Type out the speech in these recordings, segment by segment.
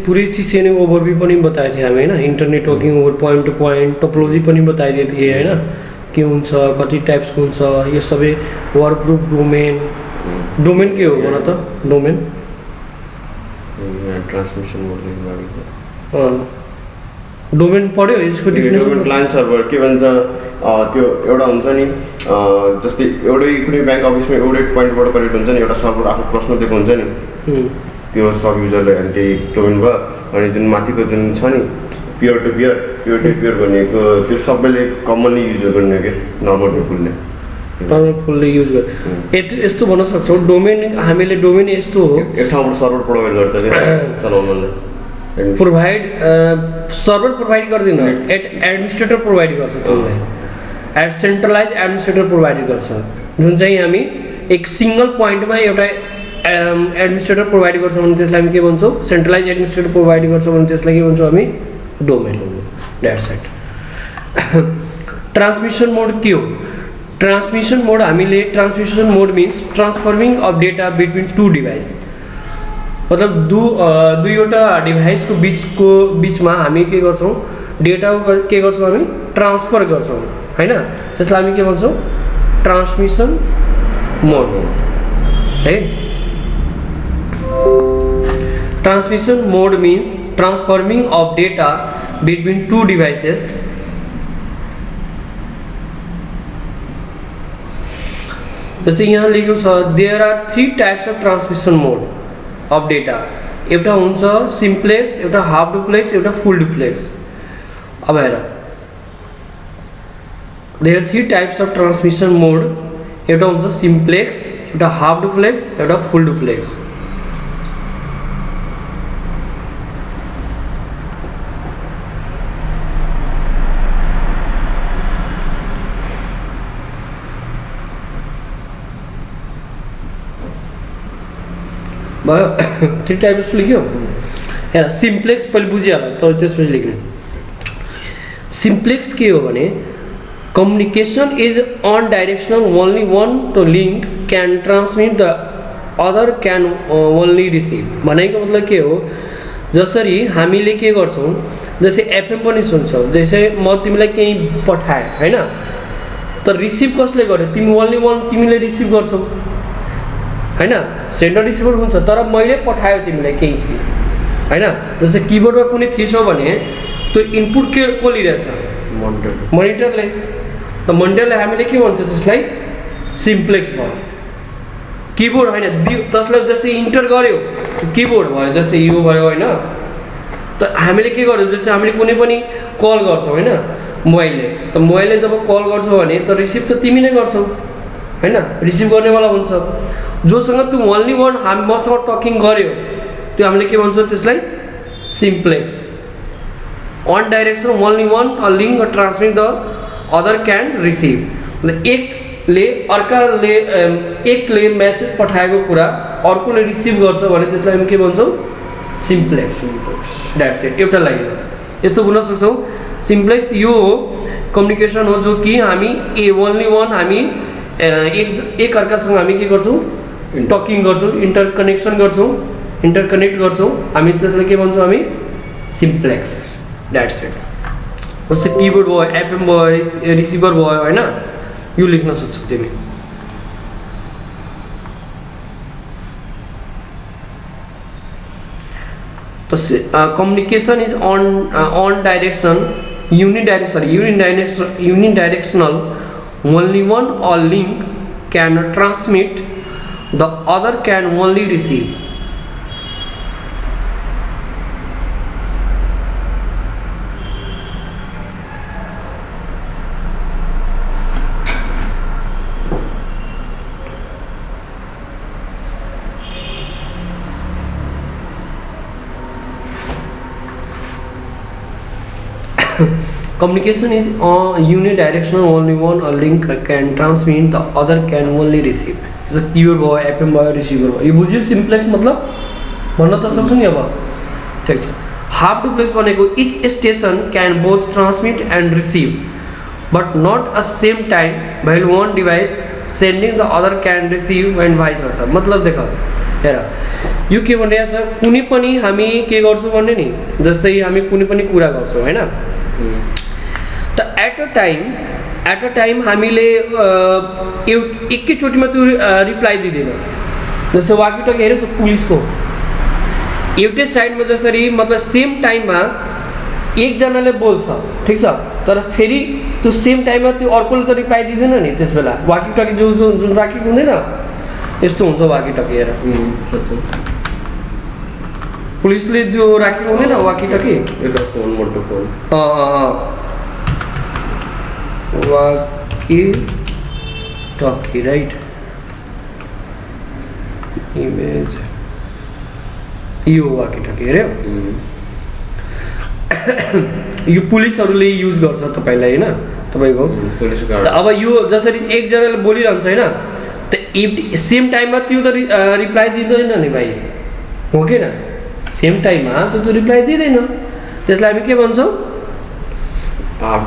पूरी सीसी ने ओभरव्यू पनि बताएको थियो हामी हैन, internetworking over point to point topology पनि बताइदिएको थिए हैन, के हुन्छ कति टाइप्सको हुन्छ, यो सबै वर्क ग्रुप डोमेन। डोमेन के हो भन त? डोमेन ट्रान्समिसन मोडलिङ बारे डोमेन पढ्यो यसको डिफिनेसन? डोमेन क्लाइन्ट सर्भर के भन्छ त्यो एउटा हुन्छ नि, जस्तै एउटै कुनै ब्याङ्क अफिसमा एउटै पोइन्टबाट कनेक्ट हुन्छ नि, एउटा सर्भर आफ्नो प्रश्न दिएको हुन्छ नि, त्यो सब युजरले अनि त्यही डोमेन भयो। अनि जुन माथिको जुन छ नि पियर टु पियर भनेको त्यो सबैले कमनली युज गर्ने के नर्मल फुलले युज गर्छ। यस्तो भन्न सक्छौँ डोमेन, हामीले डोमेन यस्तो हो एक ठाउँबाट सर्भर प्रोभाइड गर्छ कि चलाउनलाई, प्रोभाइड सर्भर प्रोभाइड गर्दैन, एडमिनिस्ट्रेटर प्रोभाइड गर्छ त्यसलाई, सेन्ट्रलाइज एडमिनिस्ट्रेटर प्रोभाइड गर्छ, जुन चाहिँ हामी एक सिंगल पोइन्टमा एउटा एडमिनिस्ट्रेटर प्रोभाइड गर्छ भने त्यसलाई हामी के भन्छौँ? सेन्ट्रलाइज एडमिनिस्ट्रेटर प्रोभाइड गर्छ भने त्यसलाई के भन्छौँ हामी? Domain. That's it. Transmission mode के हो? ट्रान्समिसन मोड हामीले transmission mode means transforming of data between two device, मतलब दुईवटा डिभाइसको बिचमा हामी के गर्छौँ? डेटा के गर्छौँ हामी? ट्रान्सफर गर्छौँ हैन, त्यसलाई हामी के भन्छौँ? ट्रान्समिसन मोड है। Transmission mode means transforming of data between two devices जैसे यहाँ लेखेको छ there are 3 types of transmission mode of data। एउटा हुन्छ सिम्प्लेक्स, एउटा हाफ डुप्लेक्स, एउटा फुल डुप्लेक्स। अब हेर there are 3 types of transmission mode, एउटा हुन्छ सिम्प्लेक्स, एउटा हाफ डुप्लेक्स, एउटा फुल डुप्लेक्स। भयो 3 टाइप्स लेख्यो हेर। सिम्प्लेक्स पहिले बुझिहाल्यो तर त्यसपछि लेख्ने। सिम्प्लेक्स के हो भने communication is unidirectional, only one to link can transmit the other can only receive. भनेको मतलब के हो? जसरी हामीले के गर्छौँ, जस्तै एफएम पनि सुन्छौँ, जस्तै म तिमीलाई केही पठाएँ हैन, तर रिसिभ कसले गर्यो? तिमी ओन्ली वन तिमीले रिसिभ गर्छौ हैन, सेन्डर रिसिभर हुन्छ, तर मैले पठायो तिमीलाई केही चिज हैन। जस्तै किबोर्डमा कुनै थिएछ भने त्यो इनपुट के को लिइरहेछ? मोनिटरले। त मोनिटरले हामीले के भन्छ त्यसलाई? सिम्प्लेक्स भयो। किबोर्ड हैन त्यसलाई जस्तै इन्टर गर्यो किबोर्ड भयो, जस्तै यो भयो हैन। त हामीले के गर्छौँ? जस्तै हामीले कुनै पनि कल गर्छौँ हैन मोबाइलले, त मोबाइलले जब कल गर्छौ भने त रिसिभ त तिमी नै गर्छौ हैन, रिसिभ गर्नेवाला हुन्छ। जोसँग तू ओन्ली वन हामी मसँग टकिङ गर्यो त्यो हामीले के भन्छौँ? त्यसलाई simplex. Unidirection only one a link a transmit the other can receive. एकले मेसेज पठाएको कुरा अर्कोले रिसिभ गर्छ भने त्यसलाई हामी के भन्छौँ? सिम्प्लेक्स। That's it. एउटा लाइन यस्तो बुझ्न सक्छौँ। सिम्प्लेक्स यो हो कम्युनिकेसन हो जो कि हामी ओन्ली वन हामी एक अर्कासँग हामी के गर्छौँ? टकिङ गर्छौँ, इन्टरकनेक्सन गर्छौँ, इन्टरकनेक्ट गर्छौँ, हामी त्यसलाई के भन्छौँ? हामी सिम्प्लेक्स। That's it. जस्तै किबोर्ड भयो, एफएम भयो, रिसिभर भयो हैन, यो लेख्न सक्छौ तिमी। त communication is unidirection, unidirectional, only one or link can transmit, the other can only receive। Communication is unidirectional, only one a link can transmit, the other can only receive। जैसे keyboard भयो, FM भयो, receiver भयो, यो बुझ्यो? Simplex मतलब भन्न त सक्छु नि अब, ठिक छ। हाफ डुप्लेक्स भनेको each station can both transmit and receive but not a same time while one device sending the other can receive and vice versa. मतलब देख हेर यो के भनिरहेको छ, कुनै पनि हामी के गर्छौँ भने नि, जस्तै हामी कुनै पनि कुरा गर्छौँ होइन, त एट अ टाइम हामीले एकैचोटिमा त्यो रिप्लाई दिँदैन। जस्तो वाकिटकी हेरेको छ पुलिसको, एउटै साइडमा जसरी मतलब सेम टाइममा एकजनाले बोल्छ ठिक छ, तर फेरि त्यो सेम टाइममा त्यो अर्कोले त रिप्लाई दिँदैन नि त्यस बेला। वाकिटकी जुन राखेको हुँदैन यस्तो हुन्छ वाकिटकी हेर, पुलिसले जो राखेको हुँदैन वाकिटकी, वाकिटकी राइट, इमेज यो वाकिटकी हेऱ्यो, यो पुलिसहरूले युज गर्छ तपाईँलाई होइन, तपाईँको अब यो जसरी एकजनाले बोलिरहन्छ होइन, त सेम टाइममा त्यो त रिप्लाई दिँदैन नि भाइ, हो कि न, सेम टाइममा त्यो त रिप्लाई दिँदैन, त्यसलाई हामी के भन्छौँ, हाफ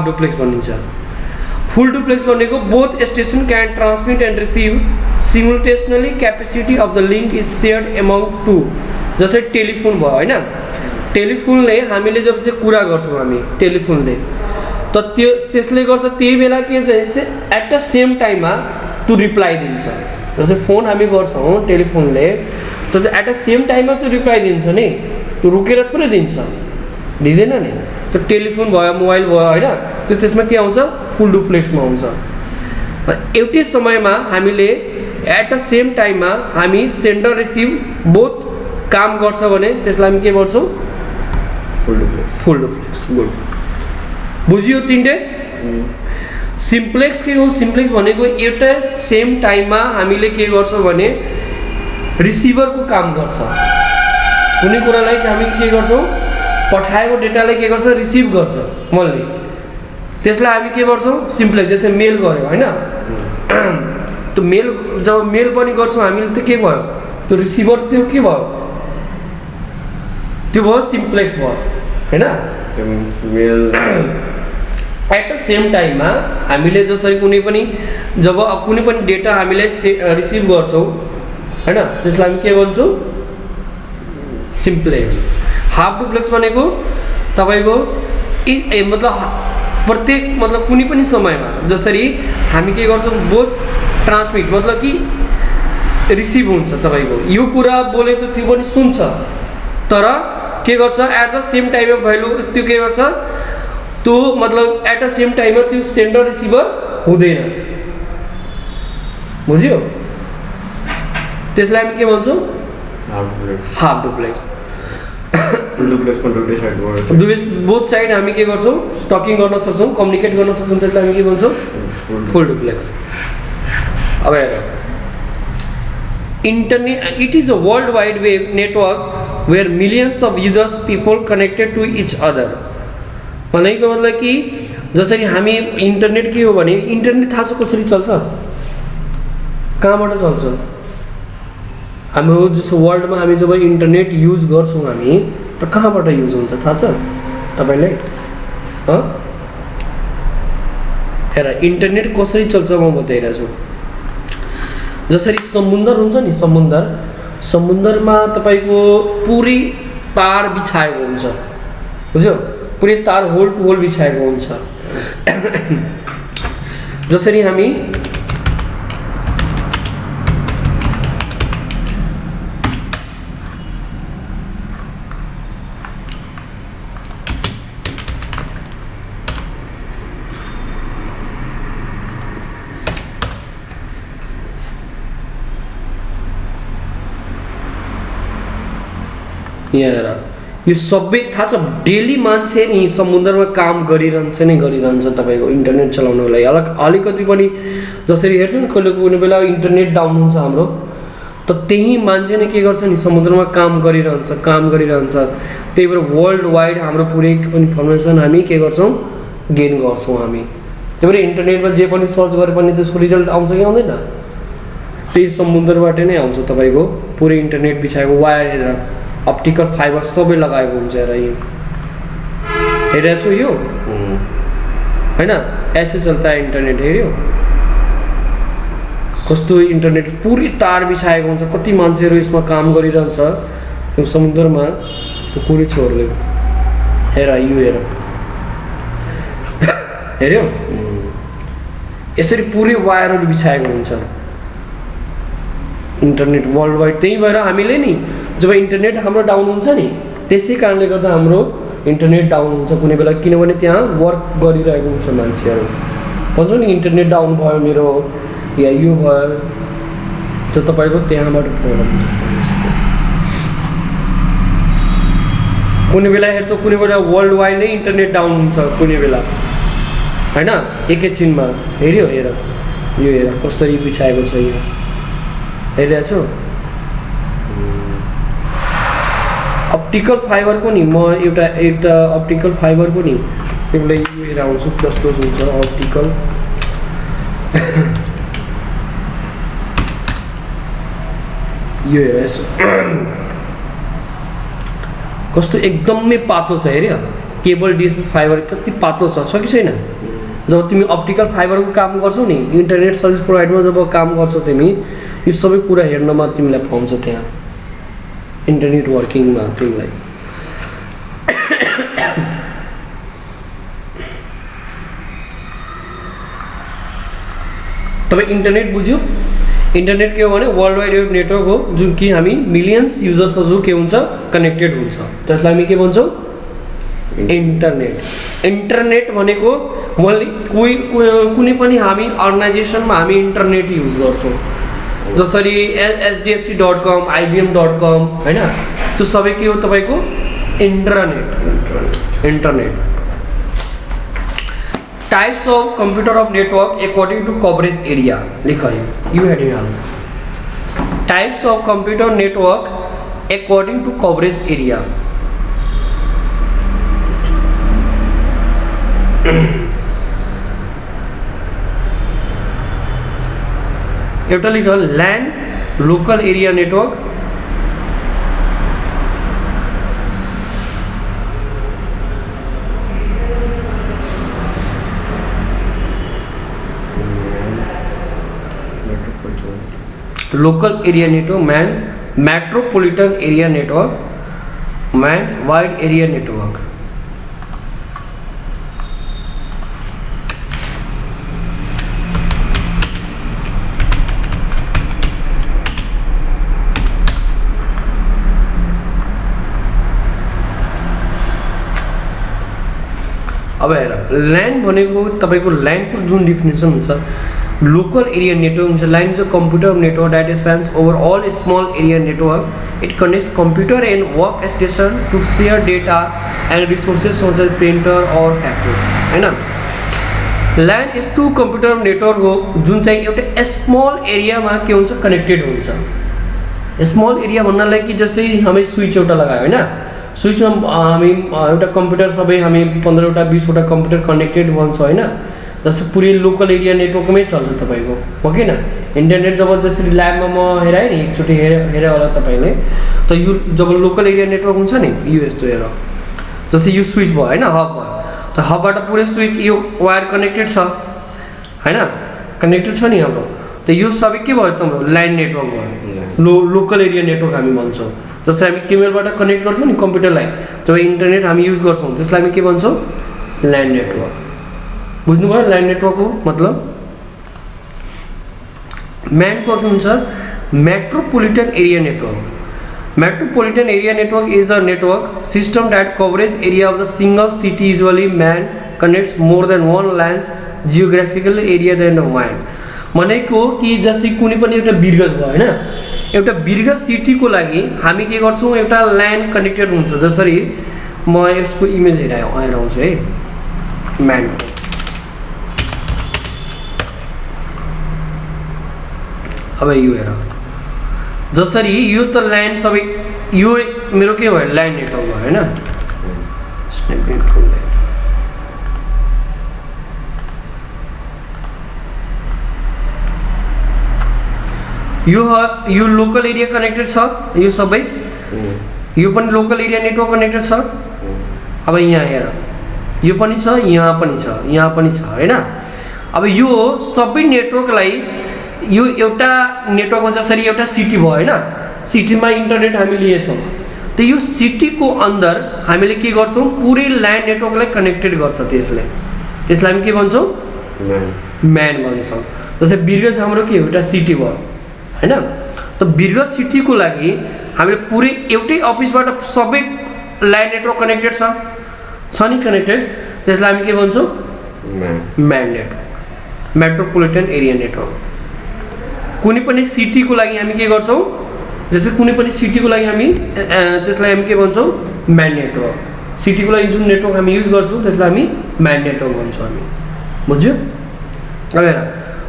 डुप्लेक्स भनिन्छ। फुल डुप्लेक्स भनेको both station can transmit and receive simultaneously, capacity of the link is shared among two. जस्तै टेलिफोन भयो होइन, टेलिफोनले हामीले जब चाहिँ कुरा गर्छौँ हामी टेलिफोनले, त त्यो त्यसले गर्छ त्यही बेला के भन्छ एट द सेम टाइममा त्यो रिप्लाई दिन्छ। जस्तै फोन हामी गर्छौँ टेलिफोनले, त एट द सेम टाइममा त्यो रिप्लाई दिन्छ नि, त्यो रुकेर थोरै दिन्छ, दिँदैन नि। त्यो टेलिफोन भयो मोबाइल भयो होइन, त्यो त्यसमा के आउँछ, फुल डुप्लेक्समा आउँछ। एउटै समयमा हामीले एट द सेम टाइममा हामी सेन्डर रिसिभ बोथ काम गर्छ भने त्यसलाई हामी के गर्छौँ, फुल डुप्लेक्स। गुड, बुझियो तिनटै। सिम्प्लेक्स के हो, सिम्प्लेक्स भनेको एउटा सेम टाइममा हामीले के गर्छौँ भने रिसिभरको काम गर्छ, कुनै कुरालाई हामी के गर्छौँ, पठाएको डेटालाई के गर्छ, रिसिभ गर्छ मनले, त्यसलाई हामी के गर्छौँ, सिम्प्लेक्स। जस्तै मेल गऱ्यो होइन, त्यो मेल जब मेल पनि गर्छौँ हामीले त के भयो, त्यो रिसिभर त्यो के भयो, त्यो भयो सिम्प्लेक्स भयो होइन। एट द सेम टाइममा हामीले जसरी कुनै पनि जब कुनै पनि डेटा हामीले रिसिभ गर्छौँ होइन, त्यसलाई हामी के भन्छौँ, सिम्प्लेक्स। हाफ डुप्लेक्स भनेको तपाईँको मतलब प्रत्येक मतलब कुनै पनि समयमा जसरी हामी के गर्छौँ, बोथ ट्रान्समिट मतलब कि रिसिभ हुन्छ, तपाईँको यो कुरा बोले त त्यो पनि सुन्छ, तर के गर्छ एट द सेम टाइममा भ्यालु त्यो के गर्छ, त्यो मतलब एट द सेम टाइममा त्यो सेन्डर रिसिभर हुँदैन, बुझ्यो। त्यसलाई हामी के भन्छौँ, हाफ डुप्लेक्स। बोथ साइड हामी के गर्छौँ, टकिङ गर्न सक्छौँ, कम्युनिकेट गर्न सक्छौँ, त्यसलाई हामी के भन्छौँ, फुल डुप्लेक्स। अब हेर, internet it is a world wide web network where millions of users people connected to each other. भनेको मतलब कि जसरी हामी इन्टरनेट के हो भने, इन्टरनेट थाहा छ कसरी चल्छ, कहाँबाट चल्छ, हाम्रो जस्तो वर्ल्डमा हामी जब इन्टरनेट युज गर्छौँ हामी त कहाँबाट युज हुन्छ थाहा छ तपाईँलाई? हेर इन्टरनेट कसरी चल्छ म बताइरहेको छु। जसरी समुद्र हुन्छ नि, समुद्रमा तपाईँको पुरै तार बिछाएको हुन्छ, बुझ्यो, पुरै तार होल टु होल बिछाएको हुन्छ। जसरी हामी यहाँ यो सबै थाहा छ, डेली मान्छे नि समुद्रमा काम गरिरहन्छ नै गरिरहन्छ तपाईँको इन्टरनेट चलाउनको लागि। अलिकति पनि जसरी हेर्छु नि कहिले कुनै बेला इन्टरनेट डाउन हुन्छ हाम्रो, त त्यही मान्छे नै के गर्छ नि समुद्रमा काम गरिरहन्छ। त्यही भएर वर्ल्ड वाइड हाम्रो पुरै इन्फर्मेसन हामी के गर्छौँ, गेन गर्छौँ हामी। त्यही भएर इन्टरनेटमा जे पनि सर्च गरे पनि त्यसको रिजल्ट आउँछ कि आउँदैन, त्यही समुद्रबाट नै आउँछ। तपाईँको पुरै इन्टरनेट बिछाएको वायर हेरेर अप्टिकल फाइबर सबै लगाएको हुन्छ। हेर यो हेरेको छु यो होइन, ऐसे चल्ता है इन्टरनेट, हेऱ्यो कस्तो इन्टरनेट पुरै तार बिछाएको हुन्छ, कति मान्छेहरू यसमा काम गरिरहन्छ यो समुद्रमा, पुरै छोड्दियो। हेर यो हेर, हेऱ्यो यसरी पुरै वायरहरू बिछाएको हुन्छ इन्टरनेट वर्ल्ड वाइड। त्यही भएर हामीले नि जब इन्टरनेट हाम्रो डाउन हुन्छ नि, त्यसै कारणले गर्दा हाम्रो इन्टरनेट डाउन हुन्छ कुनै बेला, किनभने त्यहाँ वर्क गरिरहेको हुन्छ मान्छेहरू। भन्छ नि इन्टरनेट डाउन भयो मेरो या यो भयो, त्यो तपाईँको त्यहाँबाट प्रब्लम हुन्छ। कुनै बेला हेर्छ, कुनै बेला वर्ल्ड वाइड नै इन्टरनेट डाउन हुन्छ कुनै बेला, होइन एकैछिनमा। हेऱ्यो हेर यो हेर कसरी बिछाएको छ, यो हेरिरहेको छु। अप्टिकल फाइबरको नि म एउटा अप्टिकल फाइबरको नि त्यसलाई यो हेरेर आउँछु कस्तो हुन्छ अप्टिकल। यो हेर यसो कस्तो एकदमै पातलो छ, हेऱ्यो केबल डिस फाइबर कति पातलो छ कि छैन। जब तिमी अप्टिकल फाइबरको काम गर्छौ नि, इन्टरनेट सर्भिस प्रोभाइडरमा जब काम गर्छौ तिमी, यो सबै कुरा हेर्नमा तिमीलाई पाउँछ त्यहाँ इन्टरनेट वर्किङमा तिमीलाई। तपाईँ इन्टरनेट बुझ्यो? इन्टरनेट के हो भने वर्ल्ड वाइड वेब नेटवर्क हो जुन कि हामी मिलियन्स युजर्सहरू के हुन्छ कनेक्टेड हुन्छ, त्यसलाई हामी के भन्छौँ इन्टरनेट। इन्टरनेट भनेको कुनै पनि हामी अर्गनाइजेसनमा हामी इन्टरनेट युज गर्छौँ, जसरी SDFC.com, IBM.com, होइन त्यो सबै के हो तपाईँको internet. Types of computer of network according to coverage area लिखा है, यू हेडिंग हाल। Types of computer network according to coverage area. एउटा लिख LAN local area network, local area network, metropolitan area network, wide area network. अब हेर LAN भनेको तपाईको लाइनको जुन डिफिनेसन हुन्छ, लोकल एरिया नेटवर्क हुन्छ। LAN is a computer network that spans over all small area network. It connects computer and work station to share data and resources such as printer और faxes, हैन। LAN यस्तो computer network हो जुन चाहिँ एउटा small एरियामा के हुन्छ कनेक्टेड हुन्छ। स्मॉल एरिया भन्नलाई कि जस्तै हामी स्विच एउटा लगायो, हैन, स्विचमा हामी एउटा कम्प्युटर सबै हामी 15वटा 20वटा कम्प्युटर कनेक्टेड भन्छौँ, होइन। जस्तो पुरै लोकल एरिया नेटवर्कमै चल्छ तपाईँको, हो कि न। इन्टरनेट जब जसरी ल्याबमा म हेराएँ नि एकचोटि हेरेँ होला तपाईँले, त यो जब लोकल एरिया नेटवर्क हुन्छ नि यो यस्तो हेर, जस्तै यो स्विच भयो, होइन, हब भयो, त हबबाट पुरै स्विच यो वायर कनेक्टेड छ, होइन, कनेक्टेड छ नि हाम्रो। त यो सबै के भयो तिम्रो लाइन नेटवर्क भयो, लोकल एरिया नेटवर्क हामी भन्छौँ। जस्तै हामी केबलबाट कनेक्ट गर्छौँ नि कम्प्युटरलाई, जब इन्टरनेट हामी युज गर्छौँ त्यसलाई हामी के भन्छौँ ल्यान्ड नेटवर्क। बुझ्नुभयो ल्यान्ड नेटवर्कको मतलब। म्यानको के हुन्छ metropolitan area network. Metropolitan area network is a network system that coverage area of the single city usually man connects more than one lands geographical area than one. भनेको कि जस्तै कुनै पनि एउटा बिर्गज भयो हैन, एउटा बिर्गज सिटीको लागि हामी के गर्छौं एउटा ल्यान्ड कनेक्टेड हुन्छ। जसरी म यसको इमेज हेराउँछु है म्यान। अब यो हेर जसरी यो त ल्यान्ड सबै यो मेरो के भयो ल्यान्ड नेटवर्क भयो हैन। यो लोकल एरिया कनेक्टेड छ, यो सबै यो पनि लोकल एरिया नेटवर्क कनेक्टेड छ। अब यहाँ हेर यो पनि छ, यहाँ पनि छ, यहाँ पनि छ हैन। अब यो सबै नेटवर्कलाई यो एउटा नेटवर्कमा जसरी एउटा सिटी भयो होइन, सिटीमा इन्टरनेट हामी लिएछौँ, त यो सिटीको अंदर हामीले के गर्छौँ, पुरै ल्यान्ड नेटवर्कलाई कनेक्टेड गर्छ। त्यसलाई हामी के भन्छौँ, म्यान भन्छौँ। जस्तै बिरगज हाम्रो के एउटा सिटी भयो होइन, त बिरगज सिटीको लागि हामीले पुरै एउटै अफिसबाट सबै ल्यान्ड नेटवर्क कनेक्टेड छ नि कनेक्टेड, त्यसलाई हामी के भन्छौँ, man network, metropolitan area network. कुनै पनि सिटीको लागि हामी के गर्छौँ, जस्तै कुनै पनि सिटीको लागि हामी त्यसलाई हामी के भन्छौँ, म्यान नेटवर्क। सिटीको लागि जुन नेटवर्क हामी युज गर्छौँ त्यसलाई हामी म्यान नेटवर्क भन्छौँ हामी, बुझ्यो। अब हेर,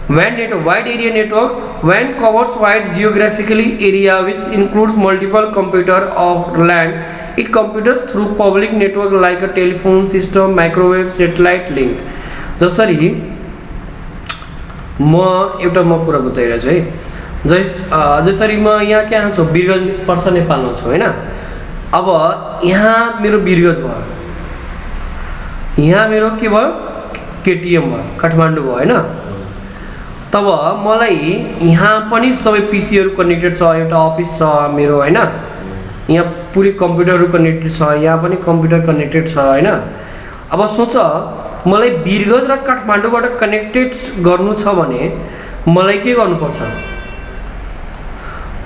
WAN network, wide area network, WAN covers wide geographically area which includes multiple computer of land. It computers through public network like a telephone system, microwave, satellite link. जसरी म एउटा कुरा बताइरहेको छु है, जसरी म यहाँ कहाँ छु, बिरगज पर्छ नेपालमा छु होइन। अब यहाँ मेरो बिरगज भयो, यहाँ मेरो के भयो, केटिएम भयो, काठमाडौँ भयो होइन। तब मलाई यहाँ पनि सबै पिसीहरू कनेक्टेड छ, एउटा अफिस छ मेरो होइन, यहाँ पुरै कम्प्युटरहरू कनेक्टेड छ, यहाँ पनि कम्प्युटर कनेक्टेड छ होइन। अब सोच, मलाई बिरगज र काठमाडौँबाट कनेक्टेड गर्नु छ भने मलाई के गर्नुपर्छ,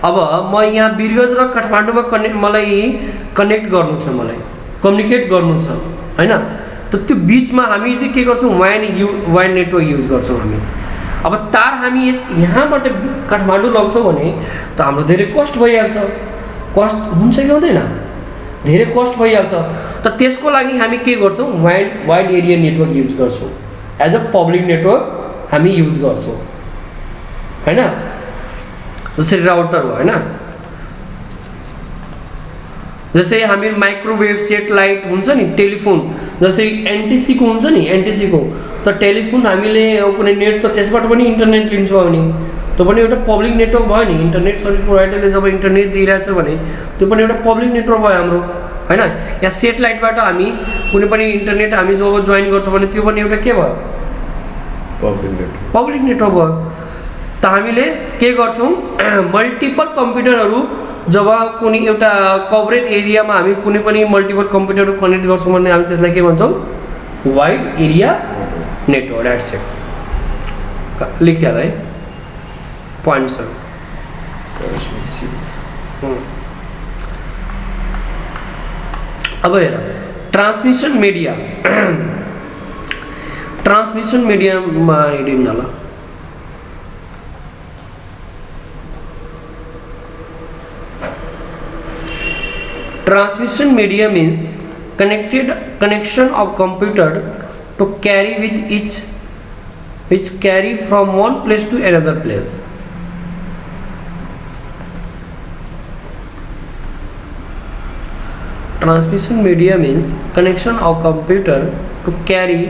अब म यहाँ बिरगज र काठमाडौँमा मलाई कनेक्ट गर्नु छ, मलाई कम्युनिकेट गर्नु छ होइन। त त्यो बिचमा हामी चाहिँ के गर्छौँ, WAN नेटवर्क युज गर्छौँ हामी। अब तार हामी यहाँबाट काठमाडौँ लग्छौँ भने त हाम्रो धेरै कस्ट भइहाल्छ, कस्ट हुन्छ कि हुँदैन, धेरै कस्ट भइहाल्छ। त त्यसको लागि हामी के गर्छौँ, वाइड एरिया नेटवर्क युज गर्छौँ, एज अ पब्लिक नेटवर्क हामी युज गर्छौँ होइन। जसरी राउटर भयो होइन, जस्तै हामी माइक्रोवेभ, सेटेलाइट हुन्छ नि, टेलिफोन जस्तै एनटिसीको हुन्छ नि, एनटिसीको त टेलिफोन हामीले कुनै नेट त त्यसबाट पनि इन्टरनेट लिन्छौँ भने त्यो पनि एउटा पब्लिक नेटवर्क भयो नि। इन्टरनेट सर्भिस प्रोभाइडरले जब इन्टरनेट दिइरहेछ भने त्यो पनि एउटा पब्लिक नेटवर्क भयो हाम्रो होइन। या सेटेलाइटबाट हामी कुनै पनि इन्टरनेट हामी जब जोइन गर्छौँ भने त्यो पनि एउटा के भयो, पब्लिक नेटवर्क भयो। त हामीले के गर्छौँ, मल्टिपल कम्प्युटरहरू जब कुनै एउटा कभरेज एरियामा हामी कुनै पनि मल्टिपल कम्प्युटरहरू कनेक्ट गर्छौँ भने हामी त्यसलाई के भन्छौँ, वाइड एरिया नेटवर्क। एट सेट लेखिहाल है पोइन्ट्सहरू। अब हेर, ट्रान्समिसन मिडिया, ट्रान्समिसन मिडियामा हेरिन्न ल। Transmission media means connection of computer to carry with each, which carry from one place to another place. Transmission media means connection of computer to carry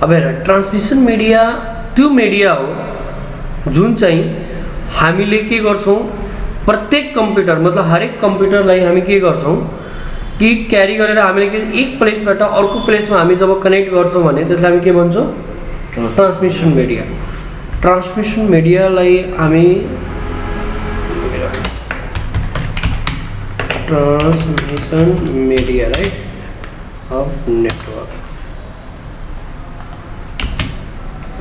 अब हेर, ट्रान्समिसन मिडिया त्यो media हो जुन चाहिँ हामीले के गर्छौँ, प्रत्येक कम्प्युटर मतलब हरेक कम्प्युटरलाई हामी के गर्छौँ कि क्यारी गरेर हामीले के एक प्लेसबाट अर्को प्लेसमा हामी जब कनेक्ट गर्छौँ भने त्यसलाई हामी के भन्छौँ, ट्रान्समिसन मिडिया। ट्रान्समिसन मिडियालाई हामी transmission media right of network,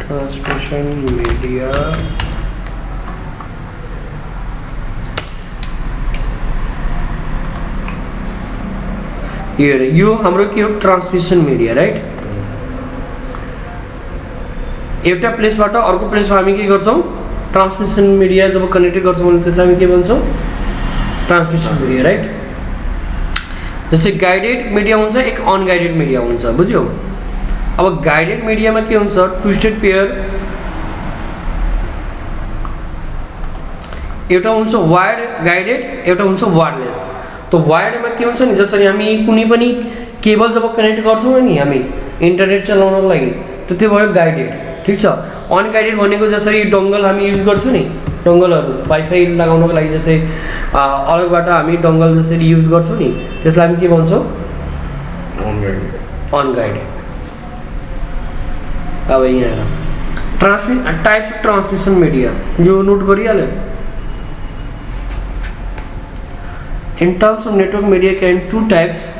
transmission media यो हाम्रो के हो, ट्रान्समिसन मिडिया राइट। एउटा प्लेसबाट अर्को प्लेसमा हामी के गर्छौँ, ट्रान्समिसन मिडिया जब कनेक्ट गर्छौँ भने त्यसलाई हामी के भन्छौँ, ट्रान्समिसन मिडिया राइट। जस्तै गाइडेड मिडिया हुन्छ, एक अनगाइडेड मिडिया हुन्छ, बुझ्यौ। अब गाइडेड मिडियामा के हुन्छ, ट्विस्टेड पेयर, एउटा हुन्छ वायर्ड गाइडेड, एउटा हुन्छ वायरलेस। त वायर्डमा के हुन्छ नि, जसरी हामी कुनै पनि केबल जब कनेक्ट गर्छौँ नि हामी इन्टरनेट चलाउनको लागि त त्यो भयो गाइडेड, ठिक छ। अनगाइडेड भनेको जसरी डङ्गल हामी युज गर्छौँ नि, डङ्गलहरू वाइफाई लगाउनको लागि जस्तै अलगबाट हामी डङ्गल जसरी युज गर्छौँ नि त्यसलाई हामी के भन्छौँ? अनगाइडेड। अब यहाँ टाइप्स अफ ट्रान्समिसन मिडिया यो नोट गरिहाल्यो। In terms of network media can two types,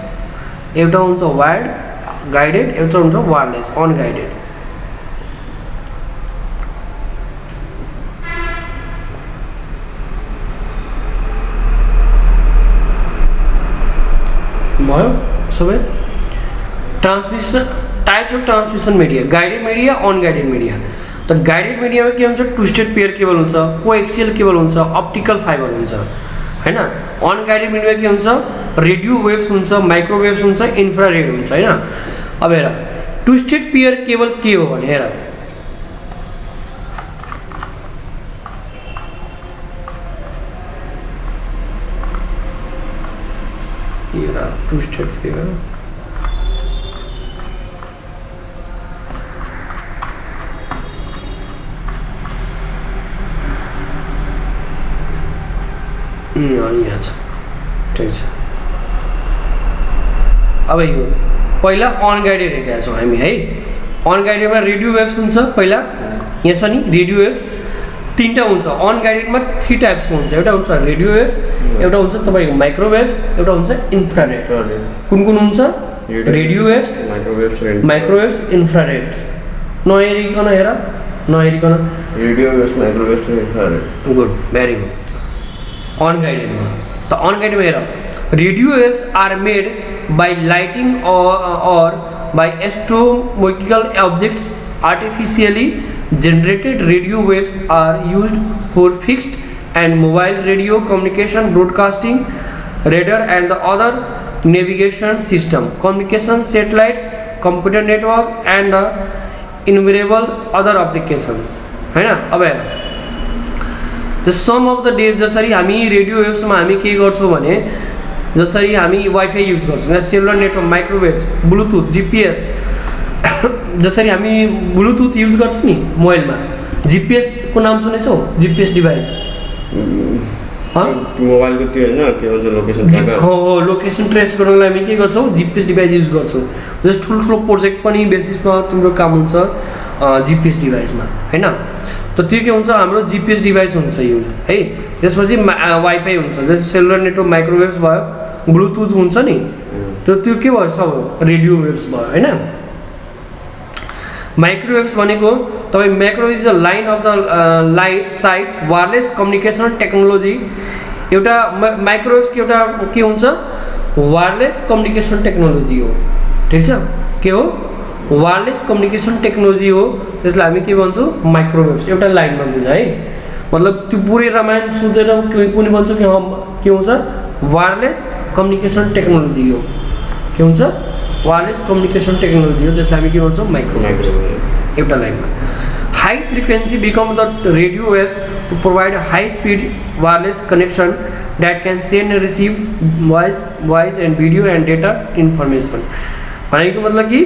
एउटा हुन्छ वायर्ड गाइडेड, एउटा हुन्छ वायरलेस अनगाइडेड। भयो सबै? Transmission types of transmission media, guided media unguided media. त गाइडेड मिडियामा के हुन्छ? ट्विस्टेड पेयर केबल हुन्छ, कोएक्सियल केबल हुन्छ, अप्टिकल फाइबर हुन्छ हैन। अनगाइडेड मिडियामा के हुन्छ? रेडियो वेव्स हुन्छ, माइक्रोवेव्स हुन्छ, इन्फ्रारेड हुन्छ हैन। अब हेर ट्विस्टेड पेयर केबल के हो भने हेर ट्विस्टेड पेयर यहाँ छ, ठिक छ। अब यो पहिला अनगाइडेड हेरेका छौँ हामी है। अनगाइडेडमा रेडियो वेव्स हुन्छ, पहिला यहाँ छ नि रेडियो वेव्स तीनटा हुन्छ। अनगाइडेडमा 3 टाइप्सको हुन्छ, एउटा हुन्छ रेडियो वेव्स, एउटा हुन्छ तपाईँको माइक्रोवेव्स, एउटा हुन्छ इन्फ्रारेड। कुन कुन हुन्छ? Radio waves, microwaves, infrared. नहेरिकन हेर, नहेरिकन radio waves, microwaves, infrared. Good, very good. अनगाइडेडमा त अनगाइडेडमा हेर radio waves are made by lightning or by astronomical objects. Artificially generated radio waves are used for fixed and mobile radio communication, broadcasting, radar and the other navigation system, communication satellites, computer network and innumerable other applications हैन। अब the sum of the day जसरी हामी radio वेव्समा हामी के गर्छौँ भने जसरी हामी वाइफाई युज गर्छौँ, cellular network, microwaves, Bluetooth, GPS, जसरी हामी ब्लुटुथ युज गर्छौँ नि मोबाइलमा, जिपिएसको नाम सुनेछौ? जिपिएस डिभाइस मोबाइलको त्यो हैन के भन्छ लोकेसन ट्र्याकर। हो, लोकेसन ट्रेस गर्नको लागि हामी के गर्छौँ? जिपिएस डिभाइस युज गर्छौँ। जस्तो ठुल्ठुलो प्रोजेक्ट पनि बेसिसमा तिम्रो काम हुन्छ जिपिएस डिभाइसमा हैन। त त्यो के हुन्छ? हाम्रो जिपिएस डिभाइस हुन्छ युज है। त्यसपछि वाइफाई हुन्छ, जस्तो सेलुलर नेटवर्क, माइक्रोवेव्स भयो, ब्लुटुथ हुन्छ नि, त्यो के भयो? सब रेडियो वेव्स भयो हैन। माइक्रोवेव्स भनेको तपाईँ microwave is the line of the light site wireless communication technology. एउटा माइक्रोवेव्सको एउटा के हुन्छ? वायरलेस कम्युनिकेसन टेक्नोलोजी हो, ठिक छ। के हो? वायरलेस कम्युनिकेसन टेक्नोलोजी हो, त्यसलाई हामी के भन्छौँ? माइक्रोवेव्स। एउटा लाइनमा बुझ है, मतलब त्यो पुरै रामायण सुनेर कुनै भन्छ कि के हुन्छ? वायरलेस कम्युनिकेसन टेक्नोलोजी हो। के हुन्छ? वायरलेस कम्युनिकेसन टेक्नोलोजी हो, त्यसलाई हामी के भन्छौँ? माइक्रोवेभ। एउटा लाइनमा high frequency become the radio waves to provide high speed wireless connection that can send and receive voice and video and data information. भनेको मतलब कि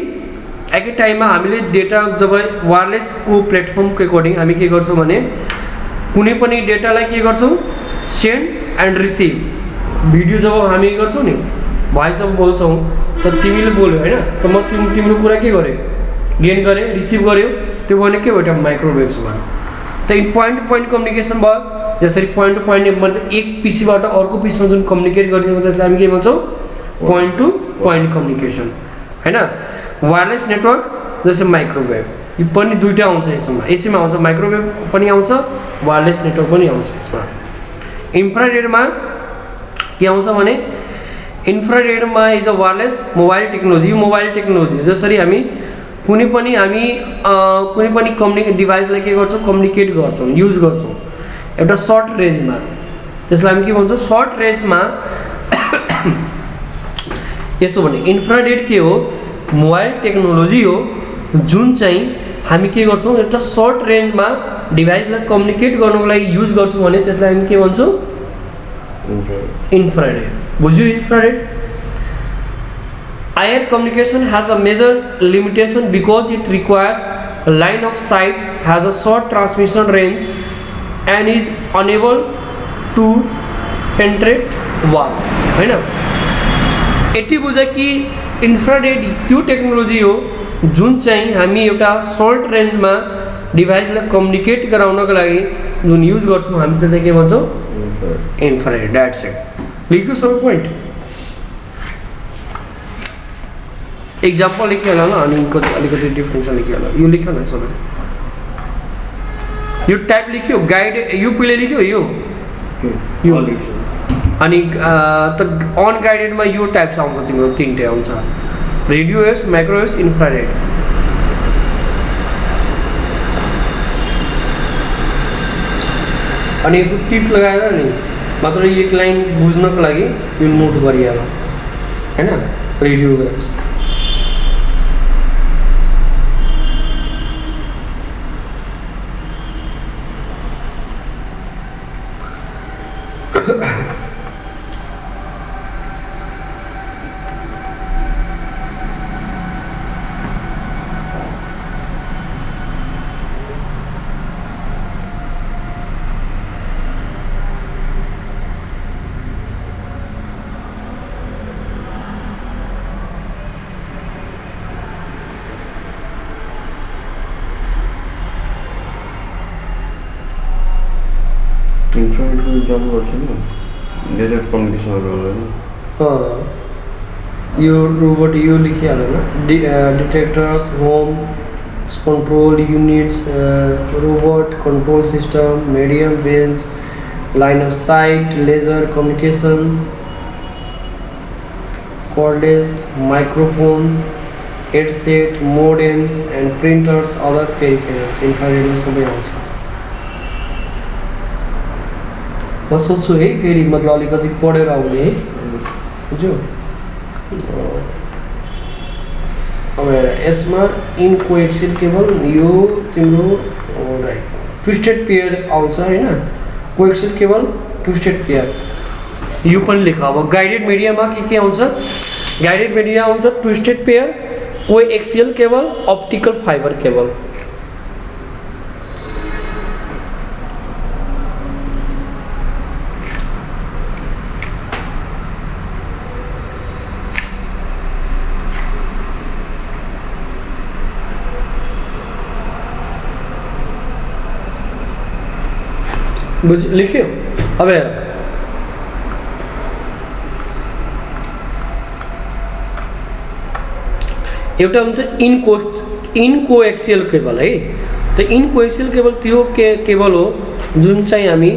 एकै टाइममा हामीले डेटा जब वायरलेसको प्लेटफर्मको एकोर्डिङ हामी के गर्छौँ भने कुनै पनि डेटालाई के गर्छौँ? Send and receive. भिडियो जब हामी गर्छौँ नि, भोइस जब बोल्छौँ त तिमीले बोल्यो हैन, त म तिम्रो कुरा के गरेँ? गेन गरेँ, रिसिभ गर्यो, त्यो भने के भयो? माइक्रोवेव्स भयो। त पोइन्ट टु पोइन्ट कम्युनिकेसन भयो। जसरी पोइन्ट टु पोइन्ट मतलब एक पिसीबाट अर्को पिसीमा जुन कम्युनिकेट गरिन्छ त्यसलाई हामी के भन्छौँ? पोइन्ट टु पोइन्ट कम्युनिकेसन हैन। वायरलेस नेटवर्क जस्तै माइक्रोवेभ, यो पनि दुईटा आउँछ यसमा। यसैमा आउँछ माइक्रोवेभ पनि आउँछ, वायरलेस नेटवर्क पनि आउँछ यसमा। इन्फ्रारेडमा के आउँछ भने इन्फ्रारेडमा is a wireless mobile technology. Mobile technology जसरी हामी कुनै पनि कम्युनिकेट डिभाइसलाई के गर्छौँ? कम्युनिकेट गर्छौँ, युज गर्छौँ एउटा सर्ट रेन्जमा। त्यसलाई हामी के भन्छौँ? सर्ट रेन्जमा। यस्तो भने इन्फ्रारेड के हो? मोबाइल टेक्नोलोजी हो जुन चाहिँ हामी के गर्छौँ? एउटा सर्ट रेन्जमा डिभाइसलाई कम्युनिकेट गर्नको लागि युज गर्छौँ भने त्यसलाई हामी के भन्छौँ? इन्फ्रारेड। बुझ्यो? Infrared. IR communication has a major limitation because it requires a line of sight, has a short transmission range, and is unable to penetrate walls. हैन यति बुझ कि इन्फ्रारेड त्यो टेक्नोलोजी हो जुन चाहिँ हामी एउटा सर्ट रेन्जमा डिभाइसलाई कम्युनिकेट गराउनको लागि जुन युज गर्छौँ हामी त्यसलाई के भन्छौँ इन्फ्रारेड. That's it. लेख्यो सबै पोइन्ट. एक्जाम्पल लेख्यो होला अनि अलिकति डिफरेन्स लेख्यो होला. यो लेख्यो न सबै. यो टाइप लेख्यो गाइड यो पहिले लेख्यो यो अनि त अनगाइडेडमा यो टाइप्स आउँछ तिम्रो तीनटै आउँछ. Radio waves, microwaves, infrared. अनि यसको टिप लगाएर नि मात्र एक लाइन बुझ्नको लागि यो नोट गरिहाल हैन. रेडियो वेव्स इन्फ्रारेडको इक्जाम्पल गर्छ नि लेजर कम्युनिकेसनहरू होला नि. यो रोबोट यो लेखिहाल्यो होइन. Detectors, home control units, robot control system, medium range, line of sight, laser communications, cordless, microphones, headset, modems and printers, other peripherals infrared में सबै आउँछ. म सोच्छु है फेरि मतलब अलिकति पढेर आउने है बुझ्यो. अब हेर यसमा इन कोएक्सियल केबल यो तिम्रो राइट ट्विस्टेड पेयर आउँछ हैन. कोएक्सियल केबल ट्विस्टेड पेयर यो पनि लेख. अब गाइडेड मिडियामा के आउँछ? गाइडेड मिडिया आउँछ twisted pair, coaxial cable, optical fibre cable. बुझ लिख्यो. अब हेर एउटा हुन्छ इन कोएक्सियल केबल है. त इन कोएक्सियल केबल त्यो केबल हो जुन चाहिँ हामी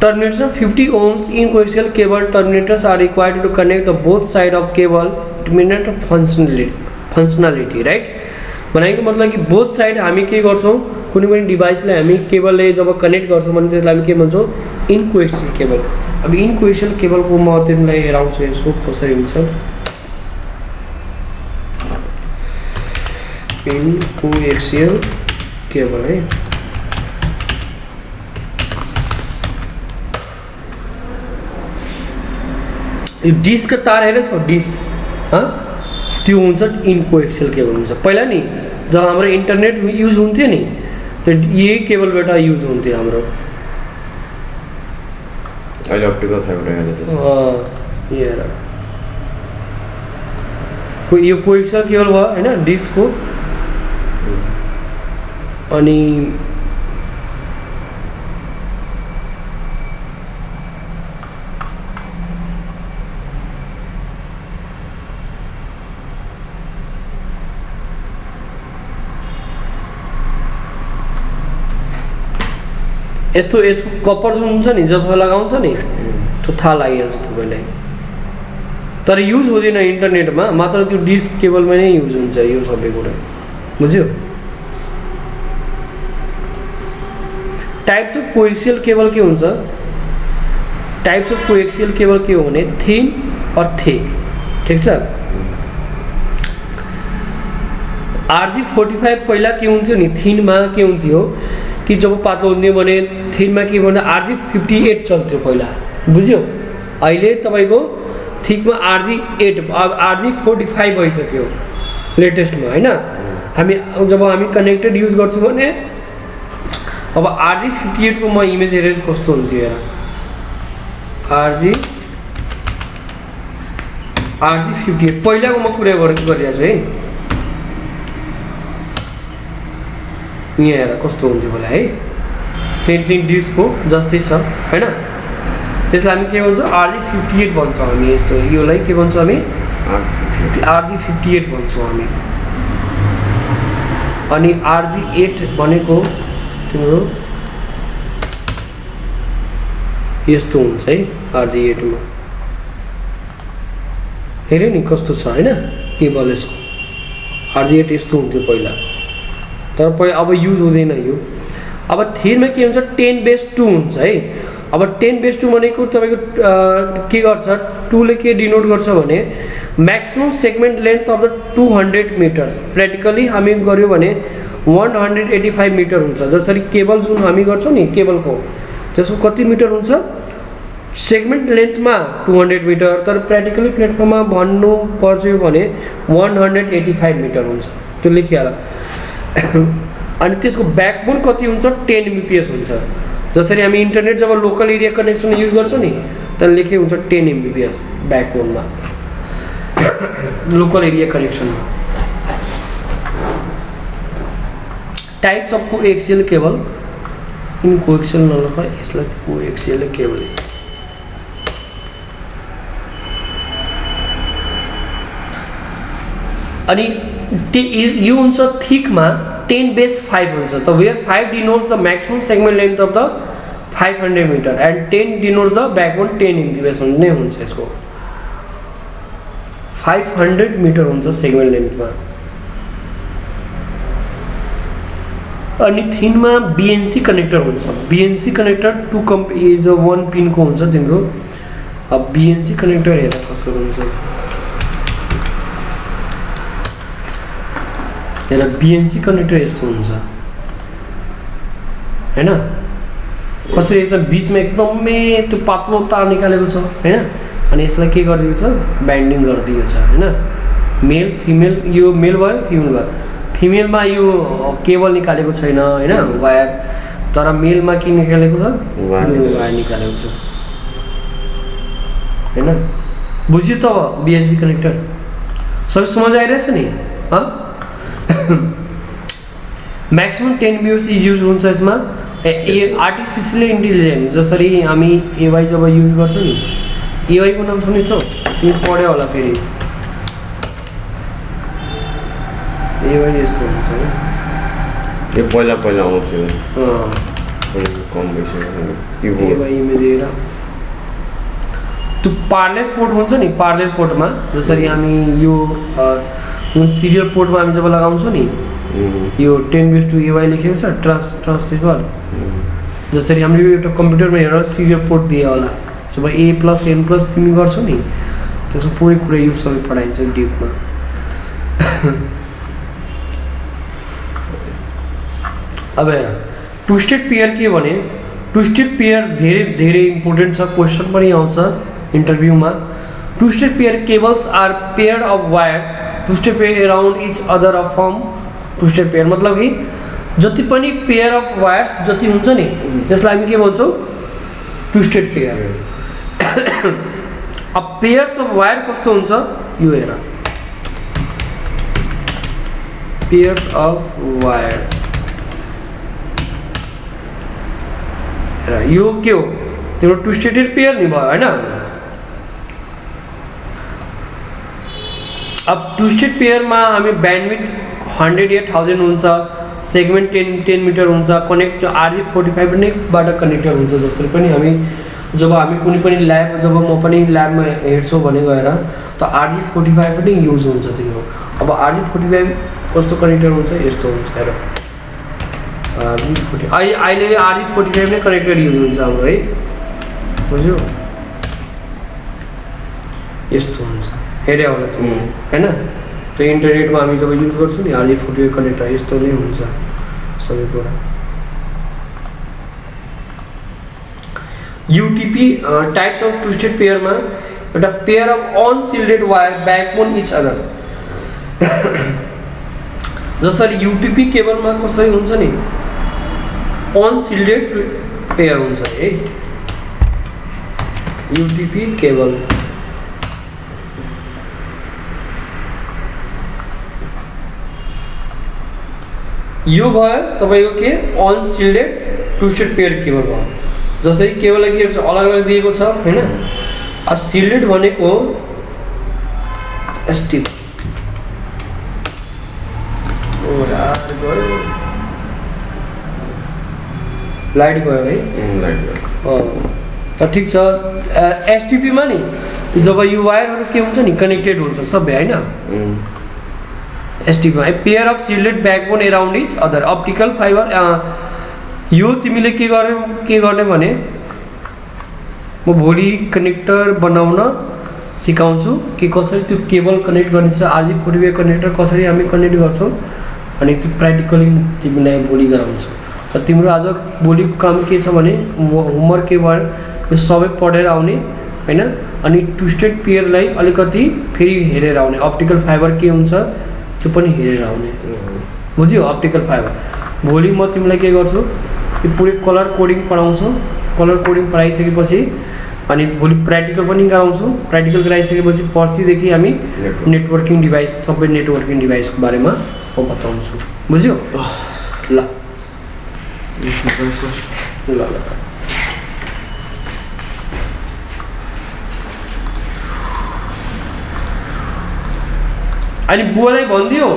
terminators 50 ohms in coaxial cable terminators are required to connect the both side of cable to maintain functionality right. भनेको मतलब कि बोथ साइड हामी के गर्छौँ कुनै पनि डिभाइसलाई हामी केबलले जब कनेक्ट गर्छौँ भने त्यसलाई हामी के भन्छौँ इन कोएक्सियल केबल. अब इन कोएक्सियल केबलको म तिमीलाई हेराउँछु यसको कसरी हुन्छ. इन कोएक्सियल केबल है यो डिसको तार हेरेछौ डिस त्यो हुन्छ इन कोएक्सियल केबल हुन्छ. पहिला नि जब हाम्रो इन्टरनेट युज हुन्थ्यो नि तो यही केबलबाट युज हुन्थ्यो हाम्रो. अहिले अप्टिकल फाइबर आइहाल्छ. यो कोएक्सियल केबल भयो हैन डिसको. अनि यस्तो यसको कपर जुन हुन्छ नि जब लगाउँछ नि त्यो थाहा लागिहाल्छ तपाईँलाई. तर युज हुँदैन इन्टरनेटमा, मात्र त्यो डिस केबलमा नै युज हुन्छ यो सबै कुरा. बुझ्यो. टाइप्स अफ कोएक्सियल केबल के हुन्छ? टाइप्स अफ कोएक्सियल केबल के हो भने थिन और थिक. ठिक छ. RG45 पहिला के हुन्थ्यो नि थिनमा के हुन्थ्यो कि जब पातलो हुन्थ्यो भने थिनमा के भन्दा RG58 चल्थ्यो पहिला. बुझ्यो. अहिले तपाईँको थिकमा RG8 अब RG45 भइसक्यो लेटेस्टमा होइन। जब हामी कनेक्टेड युज गर्छौँ भने अब RG58 को म इमेज हेरेर कस्तो हुन्थ्यो हेर। RG58 पहिलाको म कुरा गरिरहेको छु है। यहाँ हेर कस्तो हुन्थ्यो होला है। 10 डिस्कको जस्तै छ होइन। त्यसलाई हामी के भन्छौँ RG58 भन्छौँ हामी। यस्तो योलाई के भन्छौँ हामी RG58 भन्छौँ हामी। अनि RG8 भनेको तिम्रो यस्तो हुन्छ है। RG8 मा हेऱ्यो नि कस्तो छ होइन केबल यसको। RG8 यस्तो हुन्थ्यो पहिला, तर पहिला अब युज हुँदैन यो। अब थिनमा के हुन्छ 10/2 हुन्छ है। अब 10/2 भनेको तपाईँको के गर्छ 2 ले के डिनोट गर्छ भने maximum segment length of the 200 metres. Practically हामी गऱ्यो भने 185 मिटर हुन्छ। जसरी केबल जुन हामी गर्छौँ नि केबलको त्यसको कति मिटर हुन्छ सेगमेन्ट लेन्थमा 200 मिटर, तर प्र्याक्टिकली प्लेटफर्ममा भन्नु पर्छ भने 185 मिटर हुन्छ। त्यो लेखिहाल। अनि त्यसको ब्याकबोन कति हुन्छ 10 Mbps हुन्छ। जसरी हामी इन्टरनेट जब लोकल एरिया कनेक्सन युज गर्छौँ नि त्यहाँ लेखे हुन्छ 10 Mbps ब्याकबोनमा लोकल एरिया कनेक्सनमा। Types of coaxial cable in coaxial नलख यसलाई कोएक्सियल केबल। अनि यो हुन्छ थिकमा 10/5 हुन्छ। त where 5 denotes the maximum segment length of the 500 metre and 10 denotes the backbone 10 Mbps नै हुन्छ यसको। 500 मिटर हुन्छ सेगमेंट लेन्थमा। अनि थिनमा BNC कनेक्टर हुन्छ। BNC कनेक्टर 1 पिन को हुन्छ तिम्रो। अब BNC कनेक्टर हेर कस्तो हुन्छ हेर। BNC कनेक्टर यस्तो हुन्छ हैन। कसरी यसमा बीचमा एकदमै त्यो पातलो तार निकालेको छ हैन। अनि यसलाई के गरिदिएको छ बाइन्डिङ गरिदिएको छ हैन। मेल फिमेल यो मेल भयो फिमेल भयो। फिमेलमा यो केबल निकालेको छैन हैन वायर, तर मेलमा के निकालेको छ वायर निकालेको छ हैन। बुझ्यो त BNC कनेक्टर सबै समझ आइरहेछ नि। मैक्सिमम 10 Mbps युज हुन्छ यसमा। आर्टिफिसियल इन्टेलिजेन्स जसरी हामी AI जब युज गर्छौँ नि AI को नाम सुनेछौ तिमी पढ्यो होला फेरि। AI यस्तो हुन्छ है। यो पहिला आउँथ्यो कम बेसी AI इमेज हेर। त्यो पार्लर पोर्ट हुन्छ नि पार्लर पोर्टमा जसरी हामी यो सिरियल पोर्टमा हामी जब लगाउँछौँ नि यो 10/2 AI लेखेको छ ट्रान्ससिभर। जसरी हामीले यो एउटा कम्प्युटरमा हेरेर सिरियल पोर्ट दिए होला जब A+N+ तिमी गर्छौ नि त्यसमा पुरै कुरा यो सबै पढाइन्छ डिपमा। अब हेर ट्विस्टेड पेयर के भने ट्विस्टेड पेयर धेरै इम्पोर्टेन्ट छ। क्वेसन पनि आउँछ इन्टरभ्यूमा। Twisted pair cables are pair of wires twisted pair around each other of form. Twisted pair मतलब कि जति पनि पेयर अफ वायर्स जति हुन्छ नि त्यसलाई हामी के भन्छौँ ट्विस्टेड पेयर। अब पेयर्स अफ वायर कस्तो हुन्छ यो हेर। पेयर्स अफ वायर यो के हो तिम्रो ट्विस्टेड पेयर नि भयो हैन। अब ट्विस्टेड पेयरमा हामी ब्यान्डविड्थ 100 या 1000 हुन्छ। सेगमेन्ट 10 मिटर हुन्छ। कनेक्ट RG45 नै बाट कनेक्टर हुन्छ। जसरी पनि हामी जब हामी कुनै पनि ल्याब जब म पनि ल्याबमा हेर्छु भने गएर त RG45 पनि युज हुन्छ तिम्रो। अब RG45 कस्तो कनेक्टर हुन्छ यस्तो हुन्छ हेर। अहिले RG45 नै कनेक्टर युज हुन्छ हाम्रो है बुझ्यो यस्तो हुन्छ हेऱ्यो होला तिमी हैन। त्यो इन्टरनेटमा हामी जब युज गर्छौँ नि RG45 कनेक्टर यस्तो नै हुन्छ सबै कुरा। UTP टाइप्स अफ ट्विस्टेड पेयरमा एउटा pair of unshielded wire backbone each other. जसरी युटिपी केबलमा कसरी हुन्छ नि अनसिल्डेड पेयर हुन्छ है युटिपी केबल। यो भयो तपाईको के अनसिल्डेड ट्विस्टेड पेयर केबल भयो। जसरी केबललाई के अलग अलग दिएको छ हैन, अब सिल्डेड भनेको स्टिप। ओ यार गयो लाइट गयो है, लाइट गयो। त ठिक छ। एसटिपी मा नि जब यो वायरहरु के हुन्छ नि कनेक्टेड हुन्छ सबै हैन। एसटिपी मा pair of सिल्डेड backbone around each other optical fibre. यो तिमीले के गर्ने भने म भोलि कनेक्टर बनाउन सिकाउँछु कि कसरी त्यो केबल कनेक्ट गर्ने छ। RJ45 कनेक्टर कसरी हामी कनेक्ट गर्छौं अनि त्यो प्र्याक्टिकली तिमीलाई भोलि गराउँछु। र तिम्रो आज भोलिको काम के छ भने होमवर्क के भयो यो सबै पढेर आउने हैन, अनि ट्विस्टेड पेयरलाई अलिकति फेरि हेरेर आउने। अप्टिकल फाइबर के हुन्छ त्यो पनि हेरेर आउने, बुझ्यौ? अप्टिकल फाइबर भोलि म तिमीलाई के गर्छु यो पुरै कलर कोडिङ पढाउँछु। कलर कोडिङ पढाइसकेपछि अनि भोलि प्र्याक्टिकल पनि गराउँछु। प्र्याक्टिकल गराइसकेपछि पर्सिदेखि हामी नेटवर्किङ डिभाइस सबै नेटवर्किङ डिभाइसको बारेमा म बताउँछु, बुझ्यौ? ल ल ल अनि बुवालाई भनिदियो